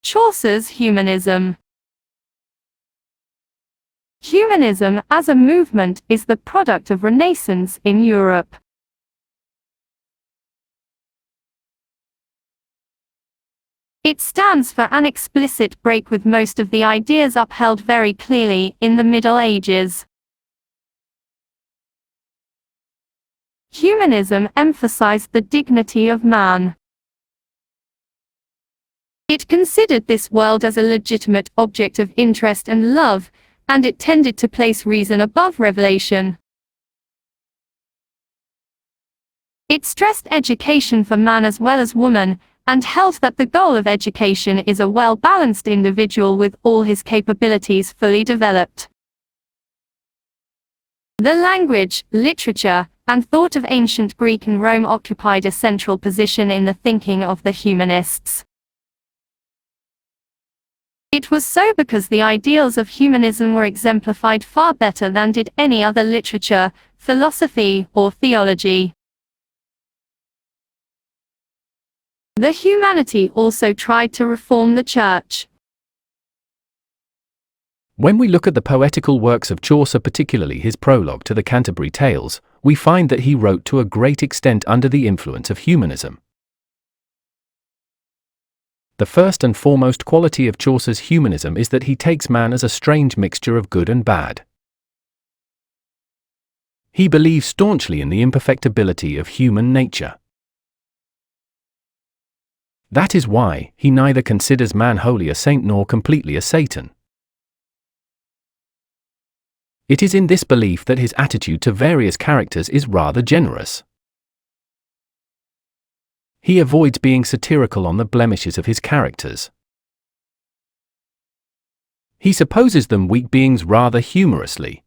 Chaucer's Humanism. Humanism as a movement is the product of Renaissance in Europe. It stands for an explicit break with most of the ideas upheld very clearly in the Middle Ages. Humanism emphasized the dignity of man. It considered this world as a legitimate object of interest and love, and it tended to place reason above revelation. It stressed education for man as well as woman, and held that the goal of education is a well-balanced individual with all his capabilities fully developed. The language, literature, and thought of ancient Greek and Rome occupied a central position in the thinking of the humanists. It was so because the ideals of humanism were exemplified far better than did any other literature, philosophy, or theology. The humanity also tried to reform the church. When we look at the poetical works of Chaucer, particularly his prologue to the Canterbury Tales, we find that he wrote to a great extent under the influence of humanism. The first and foremost quality of Chaucer's humanism is that he takes man as a strange mixture of good and bad. He believes staunchly in the imperfectibility of human nature. That is why he neither considers man wholly a saint nor completely a Satan. It is in this belief that his attitude to various characters is rather generous. He avoids being satirical on the blemishes of his characters. He supposes them weak beings rather humorously.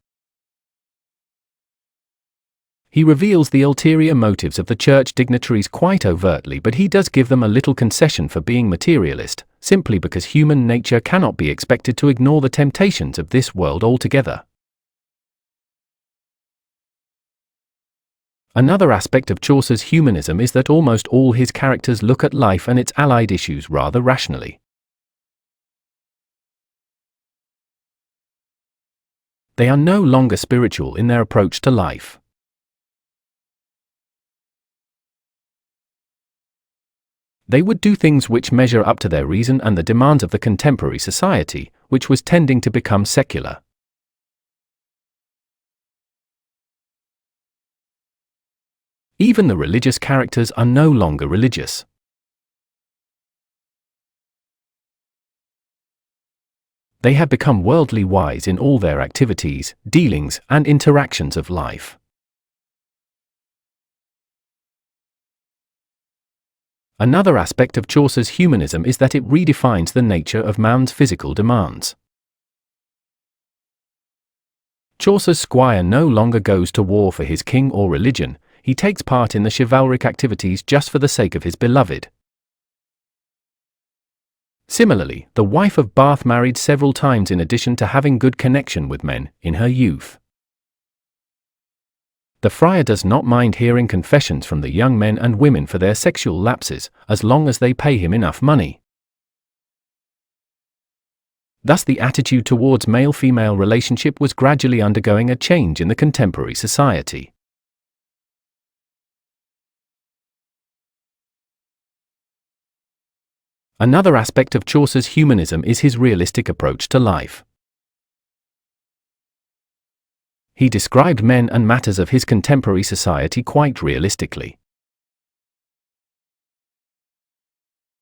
He reveals the ulterior motives of the church dignitaries quite overtly, but he does give them a little concession for being materialist, simply because human nature cannot be expected to ignore the temptations of this world altogether. Another aspect of Chaucer's humanism is that almost all his characters look at life and its allied issues rather rationally. They are no longer spiritual in their approach to life. They would do things which measure up to their reason and the demands of the contemporary society, which was tending to become secular. Even the religious characters are no longer religious. They have become worldly wise in all their activities, dealings, and interactions of life. Another aspect of Chaucer's humanism is that it redefines the nature of man's physical demands. Chaucer's squire no longer goes to war for his king or religion, he takes part in the chivalric activities just for the sake of his beloved. Similarly, the wife of Bath married several times in addition to having good connection with men in her youth. The friar does not mind hearing confessions from the young men and women for their sexual lapses, as long as they pay him enough money. Thus the attitude towards male-female relationship was gradually undergoing a change in the contemporary society. Another aspect of Chaucer's humanism is his realistic approach to life. He described men and matters of his contemporary society quite realistically.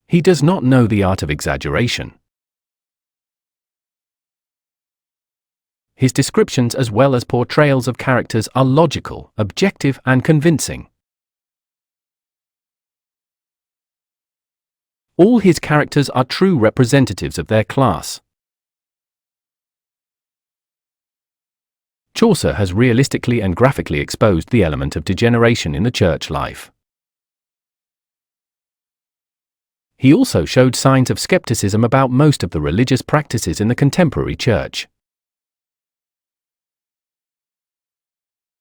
He does not know the art of exaggeration. His descriptions as well as portrayals of characters are logical, objective, and convincing. All his characters are true representatives of their class. Chaucer has realistically and graphically exposed the element of degeneration in the church life. He also showed signs of skepticism about most of the religious practices in the contemporary church.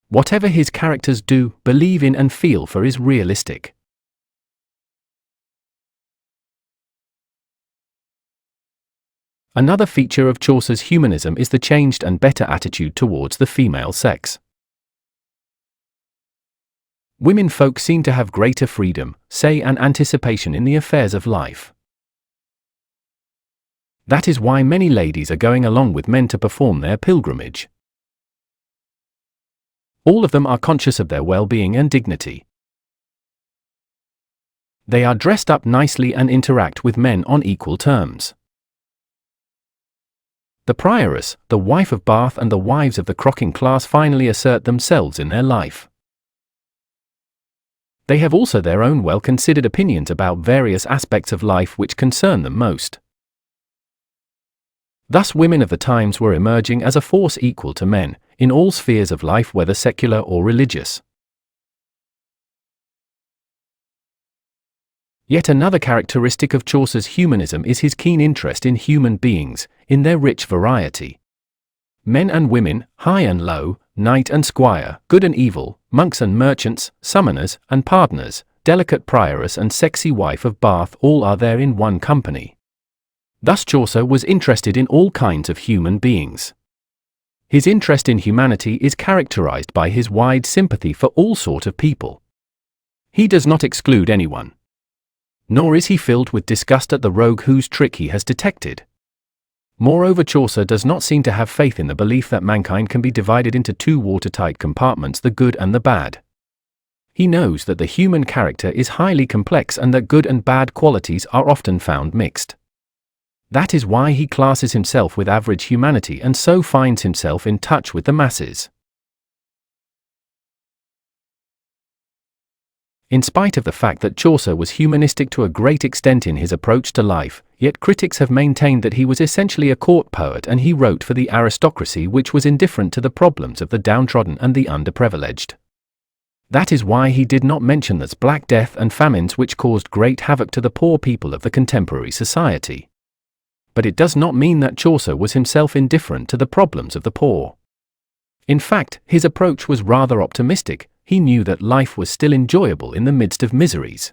Whatever his characters do, believe in, and feel for is realistic. Another feature of Chaucer's humanism is the changed and better attitude towards the female sex. Women folk seem to have greater freedom, say and anticipation in the affairs of life. That is why many ladies are going along with men to perform their pilgrimage. All of them are conscious of their well-being and dignity. They are dressed up nicely and interact with men on equal terms. The prioress, the wife of Bath and the wives of the crocking class finally assert themselves in their life. They have also their own well-considered opinions about various aspects of life which concern them most. Thus women of the times were emerging as a force equal to men, in all spheres of life whether secular or religious. Yet another characteristic of Chaucer's humanism is his keen interest in human beings, in their rich variety. Men and women, high and low, knight and squire, good and evil, monks and merchants, summoners and pardoners, delicate prioress and sexy wife of Bath, all are there in one company. Thus Chaucer was interested in all kinds of human beings. His interest in humanity is characterized by his wide sympathy for all sort of people. He does not exclude anyone. Nor is he filled with disgust at the rogue whose trick he has detected. Moreover, Chaucer does not seem to have faith in the belief that mankind can be divided into two watertight compartments, the good and the bad. He knows that the human character is highly complex and that good and bad qualities are often found mixed. That is why he classes himself with average humanity and so finds himself in touch with the masses. In spite of the fact that Chaucer was humanistic to a great extent in his approach to life, yet critics have maintained that he was essentially a court poet and he wrote for the aristocracy which was indifferent to the problems of the downtrodden and the underprivileged. That is why he did not mention the Black Death and famines which caused great havoc to the poor people of the contemporary society. But it does not mean that Chaucer was himself indifferent to the problems of the poor. In fact, his approach was rather optimistic. He knew that life was still enjoyable in the midst of miseries.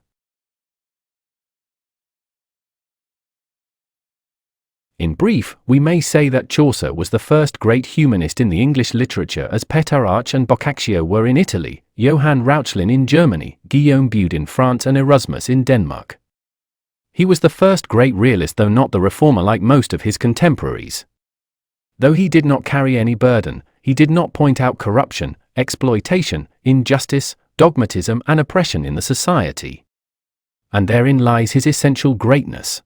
In brief, we may say that Chaucer was the first great humanist in the English literature, as Petrarch and Boccaccio were in Italy, Johann Reuchlin in Germany, Guillaume Bude in France and Erasmus in Denmark. He was the first great realist, though not the reformer like most of his contemporaries. Though he did not carry any burden, he did not point out corruption, exploitation, injustice, dogmatism and oppression in the society. And therein lies his essential greatness.